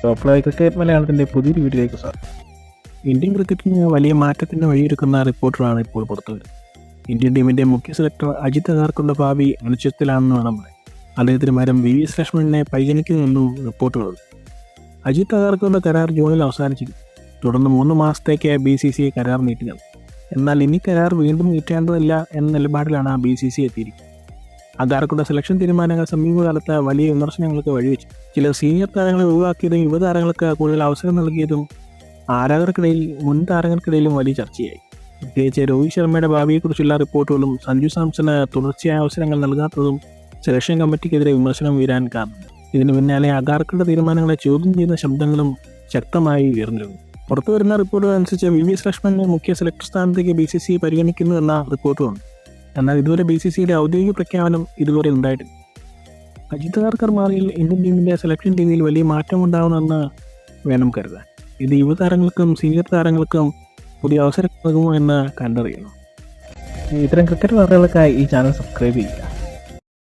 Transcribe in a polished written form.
Top cricket മലയാളത്തിൻ്റെ പുതിയൊരു വീഡിയോയിലേക്ക് സാർ. ഇന്ത്യൻ ക്രിക്കറ്റിന് വലിയ മാറ്റത്തിന് വഴിയൊരുക്കുന്ന റിപ്പോർട്ടറാണ് ഇപ്പോൾ പുറത്തു വരുന്നത്. ഇന്ത്യൻ ടീമിൻ്റെ മുഖ്യ സെലക്ടർ അജിത് അഗാർക്കറുടെ ഭാവി അനിശ്ചിതത്തിലാണെന്ന് വേണം പറയാൻ. അദ്ദേഹത്തിന് പകരം VVS ലക്ഷ്മണനെ പരിഗണിക്കുമെന്നും റിപ്പോർട്ടുകളുണ്ട്. അജിത് അഗാർക്കറുടെ കരാർ ജൂണിൽ അവസാനിച്ചിരുന്നു. തുടർന്ന് 3 മാസത്തേക്ക് BCCI കരാർ നീട്ടിയത്. എന്നാൽ ഇനി കരാർ വീണ്ടും നീട്ടേണ്ടതില്ല എന്ന നിലപാടിലാണ് BCCI എത്തിയിരിക്കുന്നത്. അഗാർക്കറുടെ സെലക്ഷൻ തീരുമാനങ്ങൾ സമീപകാലത്ത് വലിയ വിമർശനങ്ങൾക്ക് വഴിവെച്ചു. ചില സീനിയർ താരങ്ങളെ ഒഴിവാക്കിയതും യുവതാരങ്ങൾക്ക് കൂടുതൽ അവസരം നൽകിയതും ആരാധകർക്കിടയിൽ മുൻ താരങ്ങൾക്കിടയിലും വലിയ ചർച്ചയായി. പ്രത്യേകിച്ച് രോഹിത് ശർമ്മയുടെ ഭാവിയെക്കുറിച്ചുള്ള റിപ്പോർട്ടുകളും സഞ്ജു സാംസണ് തുടർച്ചയായ അവസരങ്ങൾ നൽകാത്തതും സെലക്ഷൻ കമ്മിറ്റിക്കെതിരെ വിമർശനം ഉയരാൻ കാരണം. ഇതിനു പിന്നാലെ അഗാർക്കറുടെ തീരുമാനങ്ങളെ ചോദ്യം ചെയ്യുന്ന ശബ്ദങ്ങളും ശക്തമായി ഉയർന്നിരുന്നു. പുറത്തുവരുന്ന റിപ്പോർട്ടുകൾ അനുസരിച്ച് VVS ലക്ഷ്മണനെ മുഖ്യ സെലക്ടർ സ്ഥാനത്തേക്ക് BCCI പരിഗണിക്കുന്നു എന്ന റിപ്പോർട്ടുമുണ്ട്. എന്നാൽ ഇതുവരെ BCCIയുടെ ഔദ്യോഗിക പ്രഖ്യാപനം ഇതുവരെ ഉണ്ടായിട്ടില്ല. അജിത് അഗാർക്കർ മാറിയിൽ ഇന്ത്യൻ ടീമിൻ്റെ സെലക്ഷൻ രീതിയിൽ വലിയ മാറ്റമുണ്ടാകുമെന്ന് വേണം കരുതാൻ. ഇത് യുവതാരങ്ങൾക്കും സീനിയർ താരങ്ങൾക്കും പുതിയ അവസരം നൽകുമോ എന്ന് കണ്ടറിയണം. ഇത്തരം ക്രിക്കറ്റ് വാർത്തകൾക്കായി ഈ ചാനൽ സബ്സ്ക്രൈബ് ചെയ്യുക.